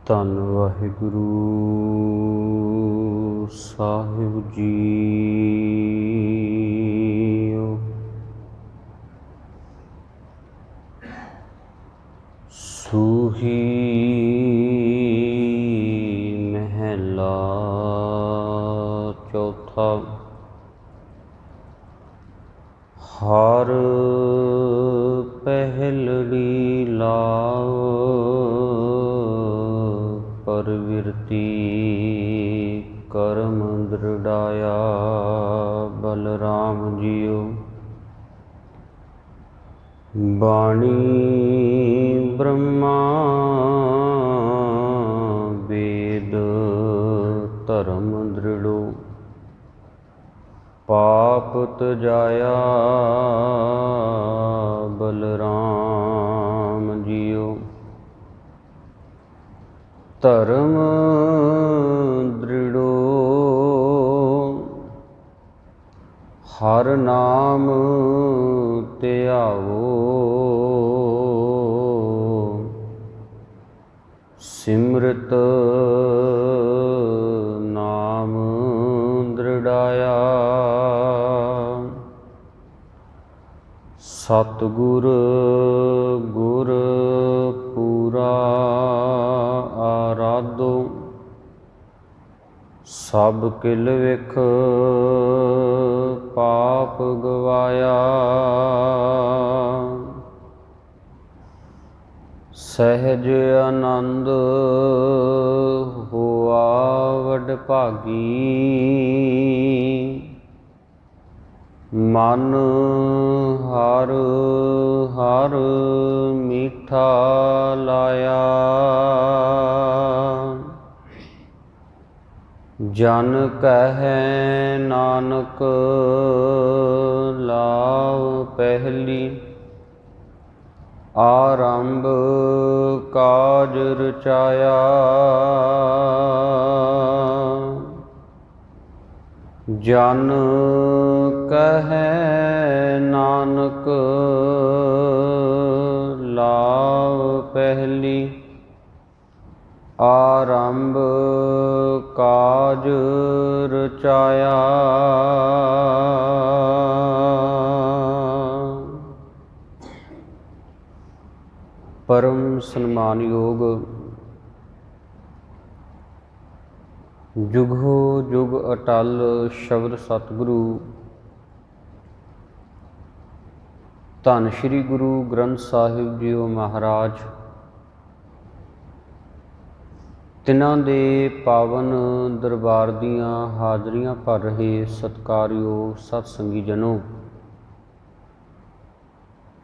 ਧੰਨ ਵਾਹਿਗੁਰੂ ਸਾਹਿਬ ਜੀਓ। ਸੂਹੀ ਮਹਿਲਾ ਚੌਥਾ। ਹਰ ਪਹਿਲੜੀ ਲਾਵ ਪਰਵਿਰਤੀ ਕਰਮ ਦ੍ਰਿੜਾਇਆ ਬਲਰਾਮ ਜੀਓ। ਬਾਣੀ ਬ੍ਰਹਮਾ ਵੇਦ ਧਰਮ ਦ੍ਰਿੜੋ ਪਾਪ ਤਜਾਇਆ ਬਲਰਾਮ ਜੀਓ। ਧਰਮ ਦ੍ਰਿੜੋ ਹਰ ਨਾਮ ਧਿਆਵੋ ਸਿਮਰਤ ਨਾਮ ਦ੍ਰਿੜਾਇਆ। ਸਤਿਗੁਰ ਗੁਰ ਪੂਰਾ ਆਰਾਧੋ ਸਭ ਕਿਲ ਵਿਖ ਪਾਪ ਗਵਾਇਆ। ਸਹਿਜ ਆਨੰਦ ਹੋਆ ਵਡ ਭਾਗੀ ਮਨ ਹਰ ਹਰ ਮੀਠਾ ਲਾਇਆ। ਜਨ ਕਹਿ ਨਾਨਕ ਲਾਭ ਪਹਿਲੀ ਆਰੰਭ ਕਾਜ ਰਚਾਇਆ। ਜਨ ਕਹਿ ਨਾਨਕ ਲਾਭ ਪਹਿਲੀ ਆਰੰਭ ਕਾਜ ਰਚਾਇਆ। ਪਰਮ ਸਨਮਾਨਯੋਗ ਜੁਗੋ ਜੁਗ ਅਟਲ ਸ਼ਬਦ ਸਤਿਗੁਰੂ ਧੰਨ ਸ਼੍ਰੀ ਗੁਰੂ ਗ੍ਰੰਥ ਸਾਹਿਬ ਜੀਓ ਮਹਾਰਾਜ, ਤਿਨਾਂ ਦੇ ਪਾਵਨ ਦਰਬਾਰ ਦੀਆਂ ਹਾਜ਼ਰੀਆਂ ਭਰ ਰਹੇ ਸਤਿਕਾਰਯੋਗ ਸਤ ਸੰਗੀ ਜਨੋ,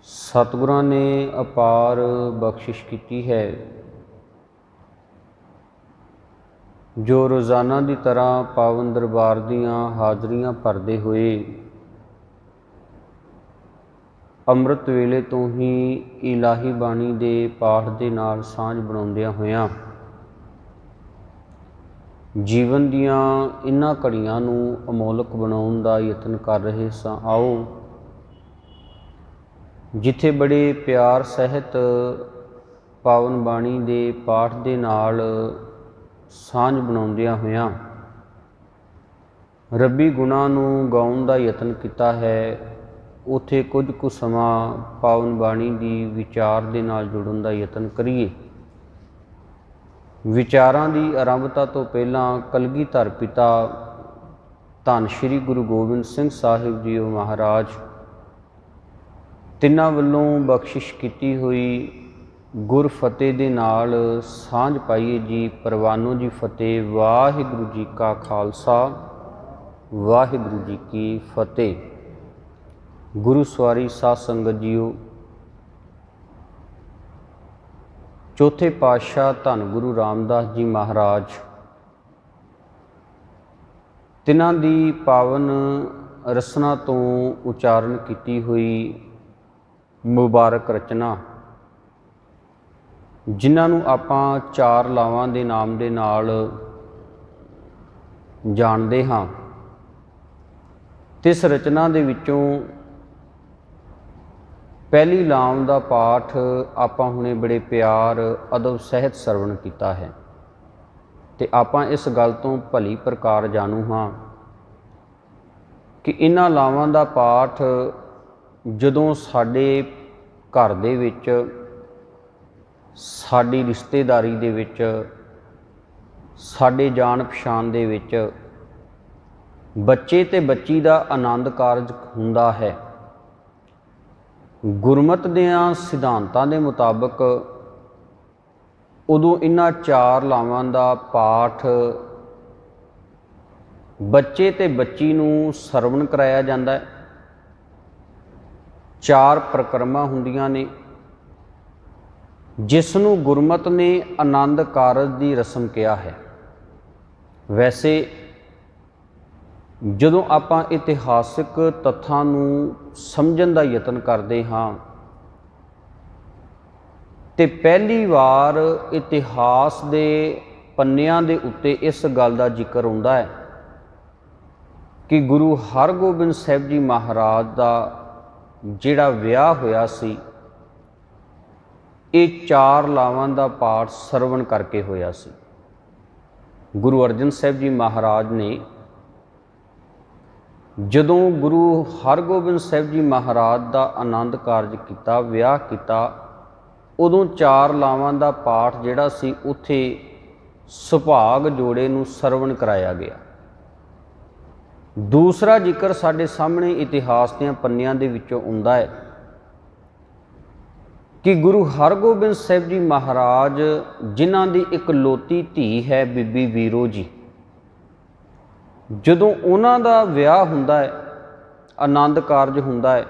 ਸਤਿਗੁਰਾਂ ਨੇ ਅਪਾਰ ਬਖਸ਼ਿਸ਼ ਕੀਤੀ ਹੈ ਜੋ ਰੋਜ਼ਾਨਾ ਦੀ ਤਰ੍ਹਾਂ ਪਾਵਨ ਦਰਬਾਰ ਦੀਆਂ ਹਾਜ਼ਰੀਆਂ ਭਰਦੇ ਹੋਏ ਅੰਮ੍ਰਿਤ ਵੇਲੇ ਤੋਂ ਹੀ ਇਲਾਹੀ ਬਾਣੀ ਦੇ ਪਾਠ ਦੇ ਨਾਲ ਸਾਂਝ ਬਣਾਉਂਦਿਆਂ ਹੋਇਆਂ ਜੀਵਨ ਦੀਆਂ ਇਨ੍ਹਾਂ ਘੜੀਆਂ ਨੂੰ ਅਮੋਲਕ ਬਣਾਉਣ ਦਾ ਯਤਨ ਕਰ ਰਹੇ ਸਾਂ। ਆਓ ਜਿੱਥੇ ਬੜੇ ਪਿਆਰ ਸਹਿਤ ਪਾਵਨ ਬਾਣੀ ਦੇ ਪਾਠ ਦੇ ਨਾਲ ਸਾਂਝ ਬਣਾਉਂਦਿਆਂ ਹੋਇਆਂ ਰੱਬੀ ਗੁਣਾਂ ਨੂੰ ਗਾਉਣ ਦਾ ਯਤਨ ਕੀਤਾ ਹੈ, ਉੱਥੇ ਕੁਝ ਕੁ ਸਮਾਂ ਪਾਵਨ ਬਾਣੀ ਦੀ ਵਿਚਾਰ ਦੇ ਨਾਲ ਜੁੜਨ ਦਾ ਯਤਨ ਕਰੀਏ। ਵਿਚਾਰਾਂ ਦੀ ਆਰੰਭਤਾ ਤੋਂ ਪਹਿਲਾਂ ਕਲਗੀਧਰ ਪਿਤਾ ਧੰਨ ਸ਼੍ਰੀ ਗੁਰੂ ਗੋਬਿੰਦ ਸਿੰਘ ਸਾਹਿਬ ਜੀਓ ਮਹਾਰਾਜ, ਤਿੰਨਾਂ ਵੱਲੋਂ ਬਖਸ਼ਿਸ਼ ਕੀਤੀ ਹੋਈ ਗੁਰ ਫਤਿਹ ਦੇ ਨਾਲ ਸਾਂਝ ਪਾਈਏ ਜੀ। ਪ੍ਰਵਾਨੋ ਜੀ ਫਤਿਹ। ਵਾਹਿਗੁਰੂ ਜੀ ਕਾ ਖਾਲਸਾ, ਵਾਹਿਗੁਰੂ ਜੀ ਕੀ ਫਤਿਹ। ਗੁਰੂ ਸਵਾਰੀ ਸਾਧ ਸੰਗਤ ਜੀਓ, ਚੌਥੇ ਪਾਤਸ਼ਾਹ ਧੰਨ ਗੁਰੂ ਰਾਮਦਾਸ ਜੀ ਮਹਾਰਾਜ, ਤਿਨਾਂ ਦੀ ਪਾਵਨ ਰਸਨਾ ਤੋਂ ਉਚਾਰਨ ਕੀਤੀ ਹੋਈ ਮੁਬਾਰਕ ਰਚਨਾ, ਜਿਨ੍ਹਾਂ ਨੂੰ ਆਪਾਂ ਚਾਰ ਲਾਵਾਂ ਦੇ ਨਾਮ ਦੇ ਨਾਲ ਜਾਣਦੇ ਹਾਂ, ਤਿਸ ਰਚਨਾ ਦੇ ਵਿੱਚੋਂ ਪਹਿਲੀ ਲਾਮ ਦਾ ਪਾਠ ਆਪਾਂ ਹੁਣੇ ਬੜੇ ਪਿਆਰ ਅਦਬ ਸਹਿਤ ਸਰਵਣ ਕੀਤਾ ਹੈ। ਤੇ ਆਪਾਂ ਇਸ ਗੱਲ ਤੋਂ ਭਲੀ ਪ੍ਰਕਾਰ ਜਾਣੂ ਹਾਂ ਕਿ ਇਹਨਾਂ ਲਾਵਾਂ ਦਾ ਪਾਠ ਜਦੋਂ ਸਾਡੇ ਘਰ ਦੇ ਵਿੱਚ, ਸਾਡੀ ਰਿਸ਼ਤੇਦਾਰੀ ਦੇ ਵਿੱਚ, ਸਾਡੇ ਜਾਣ ਪਛਾਣ ਦੇ ਵਿੱਚ ਬੱਚੇ ਤੇ ਬੱਚੀ ਦਾ ਆਨੰਦ ਕਾਰਜ ਹੁੰਦਾ ਹੈ, ਗੁਰਮਤਿ ਦੀਆਂ ਸਿਧਾਂਤਾਂ ਦੇ ਮੁਤਾਬਕ ਉਦੋਂ ਇਹਨਾਂ 4 ਲਾਵਾਂ ਦਾ ਪਾਠ ਬੱਚੇ ਤੇ ਬੱਚੀ ਨੂੰ ਸਰਵਣ ਕਰਾਇਆ ਜਾਂਦਾ ਹੈ। 4 ਪ੍ਰਕਰਮਾਂ ਹੁੰਦੀਆਂ ਨੇ ਜਿਸ ਨੂੰ ਗੁਰਮਤਿ ਨੇ ਆਨੰਦ ਕਾਰਜ ਦੀ ਰਸਮ ਕਿਹਾ ਹੈ। ਵੈਸੇ ਜਦੋਂ ਆਪਾਂ ਇਤਿਹਾਸਿਕ ਤੱਥਾਂ ਨੂੰ ਸਮਝਣ ਦਾ ਯਤਨ ਕਰਦੇ ਹਾਂ ਤੇ ਪਹਿਲੀ ਵਾਰ ਇਤਿਹਾਸ ਦੇ ਪੰਨਿਆਂ ਦੇ ਉੱਤੇ ਇਸ ਗੱਲ ਦਾ ਜ਼ਿਕਰ ਹੁੰਦਾ ਹੈ ਕਿ ਗੁਰੂ ਹਰਗੋਬਿੰਦ ਸਾਹਿਬ ਜੀ ਮਹਾਰਾਜ ਦਾ ਜਿਹੜਾ ਵਿਆਹ ਹੋਇਆ ਸੀ ਇਹ 4 ਲਾਵਾਂ ਦਾ ਪਾਠ ਸਰਵਣ ਕਰਕੇ ਹੋਇਆ ਸੀ। ਗੁਰੂ ਅਰਜਨ ਸਾਹਿਬ ਜੀ ਮਹਾਰਾਜ ਨੇ ਜਦੋਂ ਗੁਰੂ ਹਰਗੋਬਿੰਦ ਸਾਹਿਬ ਜੀ ਮਹਾਰਾਜ ਦਾ ਆਨੰਦ ਕਾਰਜ ਕੀਤਾ, ਵਿਆਹ ਕੀਤਾ, ਉਦੋਂ 4 ਲਾਵਾਂ ਦਾ ਪਾਠ ਜਿਹੜਾ ਸੀ ਉੱਥੇ ਸੁਭਾਗ ਜੋੜੇ ਨੂੰ ਸਰਵਣ ਕਰਾਇਆ ਗਿਆ। ਦੂਸਰਾ ਜ਼ਿਕਰ ਸਾਡੇ ਸਾਹਮਣੇ ਇਤਿਹਾਸ ਦੀਆਂ ਪੰਨਿਆਂ ਦੇ ਵਿੱਚੋਂ ਆਉਂਦਾ ਹੈ ਕਿ ਗੁਰੂ ਹਰਗੋਬਿੰਦ ਸਾਹਿਬ ਜੀ ਮਹਾਰਾਜ ਜਿਨ੍ਹਾਂ ਦੀ ਇਕਲੌਤੀ ਧੀ ਹੈ ਬੀਬੀ ਵੀਰੋ ਜੀ, ਜਦੋਂ ਉਹਨਾਂ ਦਾ ਵਿਆਹ ਹੁੰਦਾ ਹੈ, ਆਨੰਦ ਕਾਰਜ ਹੁੰਦਾ ਹੈ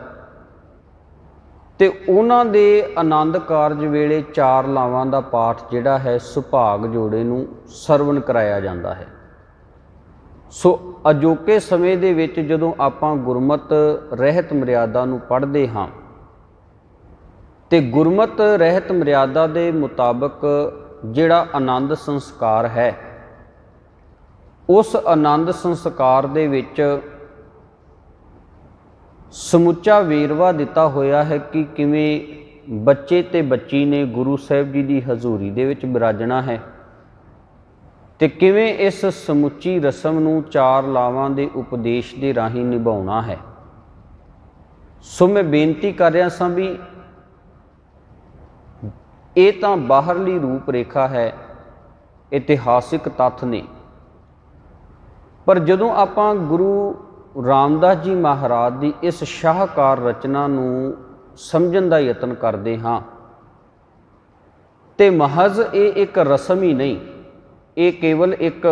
ਤੇ ਉਹਨਾਂ ਦੇ ਆਨੰਦ ਕਾਰਜ ਵੇਲੇ 4 ਲਾਵਾਂ ਦਾ ਪਾਠ ਜਿਹੜਾ ਹੈ ਸੁਭਾਗ ਜੋੜੇ ਨੂੰ ਸਰਵਣ ਕਰਾਇਆ ਜਾਂਦਾ ਹੈ। ਸੋ ਅਜੋਕੇ ਸਮੇਂ ਦੇ ਵਿੱਚ ਜਦੋਂ ਆਪਾਂ ਗੁਰਮਤਿ ਰਹਿਤ ਮਰਿਆਦਾ ਨੂੰ ਪੜ੍ਹਦੇ ਹਾਂ ਤੇ ਗੁਰਮਤਿ ਰਹਿਤ ਮਰਿਆਦਾ ਦੇ ਮੁਤਾਬਕ ਜਿਹੜਾ ਆਨੰਦ ਸੰਸਕਾਰ ਹੈ, ਉਸ ਆਨੰਦ ਸੰਸਕਾਰ ਦੇ ਵਿੱਚ ਸਮੁੱਚਾ ਵੇਰਵਾ ਦਿੱਤਾ ਹੋਇਆ ਹੈ ਕਿ ਕਿਵੇਂ ਬੱਚੇ ਤੇ ਬੱਚੀ ਨੇ ਗੁਰੂ ਸਾਹਿਬ ਜੀ ਦੀ ਹਜ਼ੂਰੀ ਦੇ ਵਿੱਚ ਬਿਰਾਜਣਾ ਹੈ ਤੇ ਕਿਵੇਂ ਇਸ ਸਮੁੱਚੀ ਰਸਮ ਨੂੰ 4 ਲਾਵਾਂ ਦੇ ਉਪਦੇਸ਼ ਦੇ ਰਾਹੀਂ ਨਿਭਾਉਣਾ ਹੈ। ਸੋ ਮੈਂ ਬੇਨਤੀ ਕਰ ਰਿਹਾ ਸਾਂ ਵੀ ਇਹ ਤਾਂ ਬਾਹਰਲੀ ਰੂਪ ਰੇਖਾ ਹੈ, ਇਤਿਹਾਸਿਕ ਤੱਥ ਨੇ, ਪਰ ਜਦੋਂ ਆਪਾਂ ਗੁਰੂ ਰਾਮਦਾਸ ਜੀ ਮਹਾਰਾਜ ਦੀ ਇਸ ਸ਼ਾਹਕਾਰ ਰਚਨਾ ਨੂੰ ਸਮਝਣ ਦਾ ਯਤਨ ਕਰਦੇ ਹਾਂ ਤੇ ਮਹਜ਼ ਇਹ ਇੱਕ ਰਸਮ ਹੀ ਨਹੀਂ, ਇਹ ਕੇਵਲ ਇੱਕ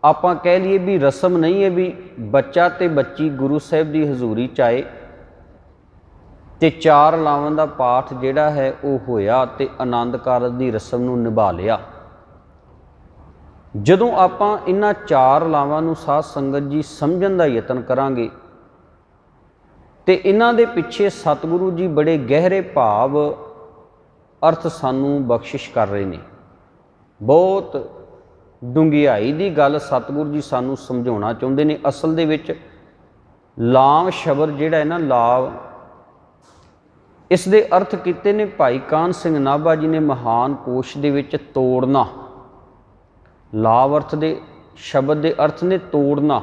ਆਪਾਂ ਕਹਿ ਲਈਏ ਵੀ ਰਸਮ ਨਹੀਂ ਹੈ ਵੀ ਬੱਚਾ ਤੇ ਬੱਚੀ ਗੁਰੂ ਸਾਹਿਬ ਦੀ ਹਜ਼ੂਰੀ 'ਚ ਆਏ ਤੇ 4 ਲਾਵਾਂ ਦਾ ਪਾਠ ਜਿਹੜਾ ਹੈ ਉਹ ਹੋਇਆ ਤੇ ਆਨੰਦ ਕਾਰਜ ਦੀ ਰਸਮ ਨੂੰ ਨਿਭਾ ਲਿਆ। ਜਦੋਂ ਆਪਾਂ ਇਹਨਾਂ 4 ਲਾਵਾਂ ਨੂੰ ਸਾਧ ਸੰਗਤ ਜੀ ਸਮਝਣ ਦਾ ਯਤਨ ਕਰਾਂਗੇ ਤੇ ਇਹਨਾਂ ਦੇ ਪਿੱਛੇ ਸਤਿਗੁਰੂ ਜੀ ਬੜੇ ਗਹਿਰੇ ਭਾਵ ਅਰਥ ਸਾਨੂੰ ਬਖਸ਼ਿਸ਼ ਕਰ ਰਹੇ ਨੇ। ਬਹੁਤ ਡੂੰਘਾਈ ਦੀ ਗੱਲ ਸਤਿਗੁਰੂ ਜੀ ਸਾਨੂੰ ਸਮਝਾਉਣਾ ਚਾਹੁੰਦੇ ਨੇ। ਅਸਲ ਦੇ ਵਿੱਚ ਲਾਮ ਸ਼ਬਦ ਜਿਹੜਾ ਹੈ ਨਾ, ਲਾਵ, ਇਸ ਦੇ ਅਰਥ ਕੀਤੇ ਨੇ ਭਾਈ ਕਾਹਨ ਸਿੰਘ ਨਾਭਾ ਜੀ ਨੇ ਮਹਾਨ ਕੋਸ਼ ਦੇ ਵਿੱਚ ਤੋੜਨਾ। ਲਾਭ ਅਰਥ ਦੇ ਸ਼ਬਦ ਦੇ ਅਰਥ ਨੇ ਤੋੜਨਾ।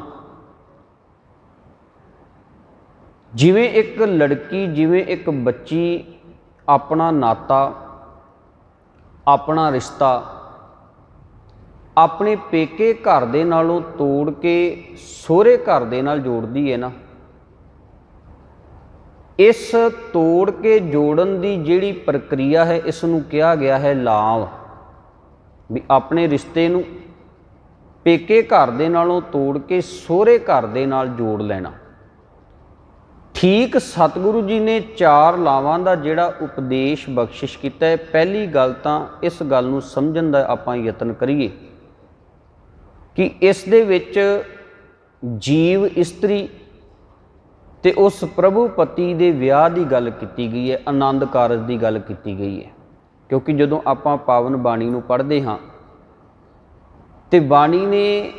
ਜਿਵੇਂ ਇੱਕ ਲੜਕੀ, ਜਿਵੇਂ ਇੱਕ ਬੱਚੀ ਆਪਣਾ ਨਾਤਾ, ਆਪਣਾ ਰਿਸ਼ਤਾ ਆਪਣੇ ਪੇਕੇ ਘਰ ਦੇ ਨਾਲੋਂ ਤੋੜ ਕੇ ਸਹੁਰੇ ਘਰ ਦੇ ਨਾਲ ਜੋੜਦੀ ਹੈ ਨਾ, ਇਸ ਤੋੜ ਕੇ ਜੋੜਨ ਦੀ ਜਿਹੜੀ ਪ੍ਰਕਿਰਿਆ ਹੈ ਇਸ ਨੂੰ ਕਿਹਾ ਗਿਆ ਹੈ ਲਾਭ। ਵੀ ਆਪਣੇ ਰਿਸ਼ਤੇ ਨੂੰ ਪੇਕੇ ਘਰ ਦੇ ਨਾਲੋਂ ਤੋੜ ਕੇ ਸਹੁਰੇ ਘਰ ਦੇ ਨਾਲ ਜੋੜ ਲੈਣਾ। ਠੀਕ ਸਤਿਗੁਰੂ ਜੀ ਨੇ 4 ਲਾਵਾਂ ਦਾ ਜਿਹੜਾ ਉਪਦੇਸ਼ ਬਖਸ਼ਿਸ਼ ਕੀਤਾ ਹੈ, ਪਹਿਲੀ ਗੱਲ ਤਾਂ ਇਸ ਗੱਲ ਨੂੰ ਸਮਝਣ ਦਾ ਆਪਾਂ ਯਤਨ ਕਰੀਏ ਕਿ ਇਸ ਦੇ ਵਿੱਚ ਜੀਵ ਇਸਤਰੀ ਤੇ ਉਸ ਪ੍ਰਭੂ ਪਤੀ ਦੇ ਵਿਆਹ ਦੀ ਗੱਲ ਕੀਤੀ ਗਈ ਹੈ, ਆਨੰਦ ਕਾਰਜ ਦੀ ਗੱਲ ਕੀਤੀ ਗਈ ਹੈ। ਕਿਉਂਕਿ ਜਦੋਂ ਆਪਾਂ ਪਾਵਨ ਬਾਣੀ ਨੂੰ ਪੜ੍ਹਦੇ ਹਾਂ ਤੇ ਬਾਣੀ ਨੇ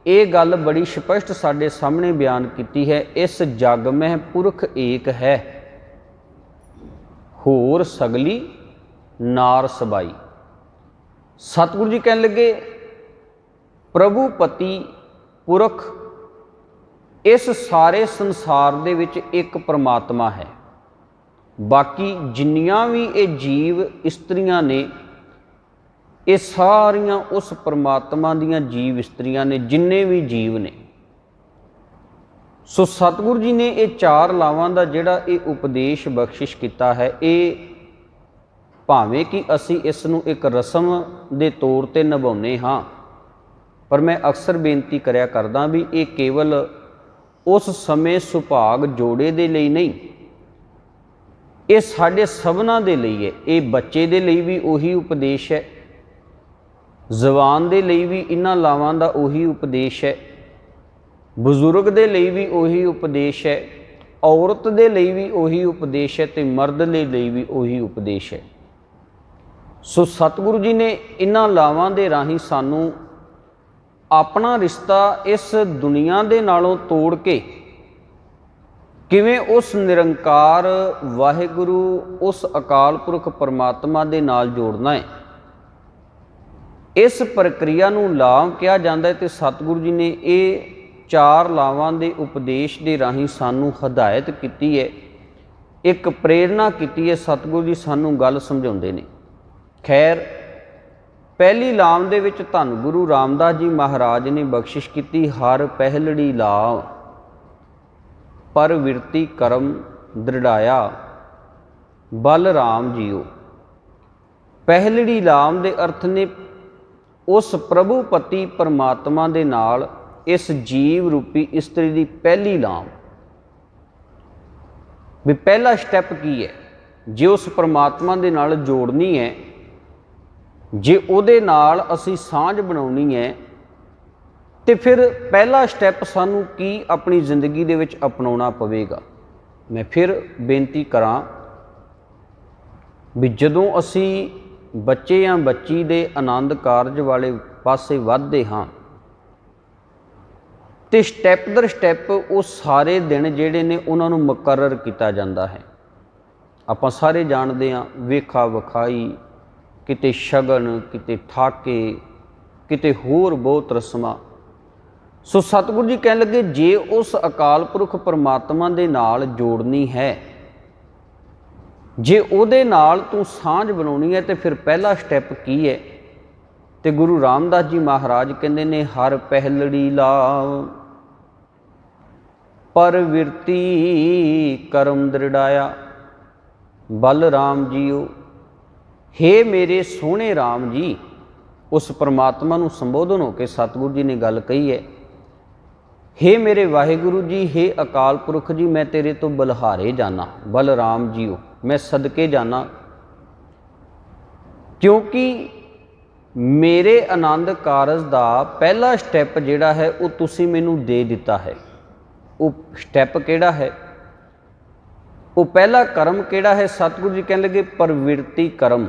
ਇਹ ਗੱਲ ਬੜੀ ਸਪਸ਼ਟ ਸਾਡੇ ਸਾਹਮਣੇ ਬਿਆਨ ਕੀਤੀ ਹੈ, ਇਸ ਜਗ ਮਹਿ ਪੁਰਖ ਏਕ ਹੈ, ਹੋਰ ਸਗਲੀ ਨਾਰ ਸਬਾਈ। ਸਤਿਗੁਰੂ ਜੀ ਕਹਿਣ ਲੱਗੇ ਪ੍ਰਭੂ ਪਤੀ ਪੁਰਖ ਇਸ ਸਾਰੇ ਸੰਸਾਰ ਦੇ ਵਿੱਚ ਇੱਕ ਪਰਮਾਤਮਾ ਹੈ। ਬਾਕੀ ਜਿੰਨੀਆਂ ਵੀ ਇਹ ਜੀਵ ਇਸਤਰੀਆਂ ਨੇ, ਇਹ ਸਾਰੀਆਂ ਉਸ ਪਰਮਾਤਮਾ ਦੀਆਂ ਜੀਵ ਇਸਤਰੀਆਂ ਨੇ, ਜਿੰਨੇ ਵੀ ਜੀਵ ਨੇ। ਸੋ ਸਤਿਗੁਰੂ ਜੀ ਨੇ ਇਹ 4 ਲਾਵਾਂ ਦਾ ਜਿਹੜਾ ਇਹ ਉਪਦੇਸ਼ ਬਖਸ਼ਿਸ਼ ਕੀਤਾ ਹੈ, ਇਹ ਭਾਵੇਂ ਕਿ ਅਸੀਂ ਇਸ ਨੂੰ ਇੱਕ ਰਸਮ ਦੇ ਤੌਰ 'ਤੇ ਨਿਭਾਉਂਦੇ ਹਾਂ, ਪਰ ਮੈਂ ਅਕਸਰ ਬੇਨਤੀ ਕਰਿਆ ਕਰਦਾ ਵੀ ਇਹ ਕੇਵਲ ਉਸ ਸਮੇਂ ਸੁਭਾਗ ਜੋੜੇ ਦੇ ਲਈ ਨਹੀਂ, ਇਹ ਸਾਡੇ ਸਭਨਾਂ ਦੇ ਲਈ ਹੈ। ਇਹ ਬੱਚੇ ਦੇ ਲਈ ਵੀ ਉਹੀ ਉਪਦੇਸ਼ ਹੈ, ਜਵਾਨ ਦੇ ਲਈ ਵੀ ਇਹਨਾਂ ਲਾਵਾਂ ਦਾ ਉਹੀ ਉਪਦੇਸ਼ ਹੈ, ਬਜ਼ੁਰਗ ਦੇ ਲਈ ਵੀ ਉਹੀ ਉਪਦੇਸ਼ ਹੈ, ਔਰਤ ਦੇ ਲਈ ਵੀ ਉਹੀ ਉਪਦੇਸ਼ ਹੈ, ਤੇ ਮਰਦ ਦੇ ਲਈ ਵੀ ਉਹੀ ਉਪਦੇਸ਼ ਹੈ। ਸੋ ਸਤਿਗੁਰੂ ਜੀ ਨੇ ਇਹਨਾਂ ਲਾਵਾਂ ਦੇ ਰਾਹੀਂ ਸਾਨੂੰ ਆਪਣਾ ਰਿਸ਼ਤਾ ਇਸ ਦੁਨੀਆ ਦੇ ਨਾਲੋਂ ਤੋੜ ਕੇ ਕਿਵੇਂ ਉਸ ਨਿਰੰਕਾਰ ਵਾਹਿਗੁਰੂ, ਉਸ ਅਕਾਲ ਪੁਰਖ ਪਰਮਾਤਮਾ ਦੇ ਨਾਲ ਜੋੜਨਾ ਹੈ, ਇਸ ਪ੍ਰਕਿਰਿਆ ਨੂੰ ਲਾਭ ਕਿਹਾ ਜਾਂਦਾ ਹੈ। ਤੇ ਸਤਿਗੁਰੂ ਜੀ ਨੇ ਇਹ 4 ਲਾਵਾਂ ਦੇ ਉਪਦੇਸ਼ ਦੇ ਰਾਹੀਂ ਸਾਨੂੰ ਹਦਾਇਤ ਕੀਤੀ ਹੈ, ਇੱਕ ਪ੍ਰੇਰਨਾ ਕੀਤੀ ਹੈ। ਸਤਿਗੁਰੂ ਜੀ ਸਾਨੂੰ ਗੱਲ ਸਮਝਾਉਂਦੇ ਨੇ। ਖੈਰ, ਪਹਿਲੀ ਲਾਮ ਦੇ ਵਿੱਚ ਧੰਨ ਗੁਰੂ ਰਾਮਦਾਸ ਜੀ ਮਹਾਰਾਜ ਨੇ ਬਖਸ਼ਿਸ਼ ਕੀਤੀ, ਹਰ ਪਹਿਲੜੀ ਲਾਮ ਪਰ ਵਿਰਤੀ ਕਰਮ ਦ੍ਰਿੜਾਇਆ ਬਲ ਰਾਮ ਜੀਓ। ਪਹਿਲੜੀ ਲਾਮ ਦੇ ਅਰਥ ਨੇ ਉਸ ਪ੍ਰਭੂ ਪਤੀ ਪਰਮਾਤਮਾ ਦੇ ਨਾਲ ਇਸ ਜੀਵ ਰੂਪੀ ਇਸਤਰੀ ਦੀ ਪਹਿਲੀ ਲਾਮ। ਵੀ ਪਹਿਲਾ ਸਟੈਪ ਕੀ ਹੈ? ਜੇ ਉਸ ਪਰਮਾਤਮਾ ਦੇ ਨਾਲ ਜੋੜਨੀ ਹੈ, ਜੇ ਉਹਦੇ ਨਾਲ ਅਸੀਂ ਸਾਂਝ ਬਣਾਉਣੀ ਹੈ, ਤੇ ਫਿਰ ਪਹਿਲਾ ਸਟੈਪ ਸਾਨੂੰ ਕੀ ਆਪਣੀ ਜ਼ਿੰਦਗੀ ਦੇ ਵਿੱਚ ਅਪਣਾਉਣਾ ਪਵੇਗਾ। ਮੈਂ ਫਿਰ ਬੇਨਤੀ ਕਰਾਂ ਵੀ ਜਦੋਂ ਅਸੀਂ ਬੱਚੇ ਜਾਂ ਬੱਚੀ ਦੇ ਆਨੰਦ ਕਾਰਜ ਵਾਲੇ ਪਾਸੇ ਵੱਧਦੇ ਹਾਂ, ਤੇ ਸਟੈਪ ਦਰ ਸਟੈਪ ਉਹ ਸਾਰੇ ਦਿਨ ਜਿਹੜੇ ਨੇ ਉਹਨਾਂ ਨੂੰ ਮੁਕਰਰ ਕੀਤਾ ਜਾਂਦਾ ਹੈ। ਆਪਾਂ ਸਾਰੇ ਜਾਣਦੇ ਹਾਂ, ਵੇਖਾ ਵਿਖਾਈ, ਕਿਤੇ ਸ਼ਗਨ, ਕਿਤੇ ਠਾਕੇ, ਕਿਤੇ ਹੋਰ ਬਹੁਤ ਰਸਮਾਂ। ਸੋ ਸਤਿਗੁਰੂ ਜੀ ਕਹਿਣ ਲੱਗੇ, ਜੇ ਉਸ ਅਕਾਲ ਪੁਰਖ ਪਰਮਾਤਮਾ ਦੇ ਨਾਲ ਜੋੜਨੀ ਹੈ, ਜੇ ਉਹਦੇ ਨਾਲ ਤੂੰ ਸਾਂਝ ਬਣਾਉਣੀ ਹੈ, ਤੇ ਫਿਰ ਪਹਿਲਾ ਸਟੈਪ ਕੀ ਹੈ? ਤੇ ਗੁਰੂ ਰਾਮਦਾਸ ਜੀ ਮਹਾਰਾਜ ਕਹਿੰਦੇ ਨੇ, ਹਰ ਪਹਿਲੜੀ ਲਾਭ ਪਰ ਵਿਰਤੀ ਕਰਮ ਦ੍ਰਿੜਾਇਆ ਬਲ ਰਾਮ ਜੀਓ। ਹੇ ਮੇਰੇ ਸੋਹਣੇ ਰਾਮ ਜੀ, ਉਸ ਪਰਮਾਤਮਾ ਨੂੰ ਸੰਬੋਧਨ ਹੋ ਕੇ ਸਤਿਗੁਰੂ ਜੀ ਨੇ ਗੱਲ ਕਹੀ ਹੈ, ਹੇ ਮੇਰੇ ਵਾਹਿਗੁਰੂ ਜੀ, ਹੇ ਅਕਾਲ ਪੁਰਖ ਜੀ, ਮੈਂ ਤੇਰੇ ਤੋਂ ਬਲਿਹਾਰੇ ਜਾਣਾ, ਬਲ ਰਾਮ ਜੀਓ, ਮੈਂ ਸਦਕੇ ਜਾਣਾ, ਕਿਉਂਕਿ ਮੇਰੇ ਆਨੰਦ ਕਾਰਜ ਦਾ ਪਹਿਲਾ ਸਟੈਪ ਜਿਹੜਾ ਹੈ ਉਹ ਤੁਸੀਂ ਮੈਨੂੰ ਦੇ ਦਿੱਤਾ ਹੈ। ਉਹ ਸਟੈਪ ਕਿਹੜਾ ਹੈ? ਉਹ ਪਹਿਲਾ ਕਰਮ ਕਿਹੜਾ ਹੈ? ਸਤਿਗੁਰੂ ਜੀ ਕਹਿਣ ਲੱਗੇ, ਪ੍ਰਵਿਰਤੀ ਕਰਮ।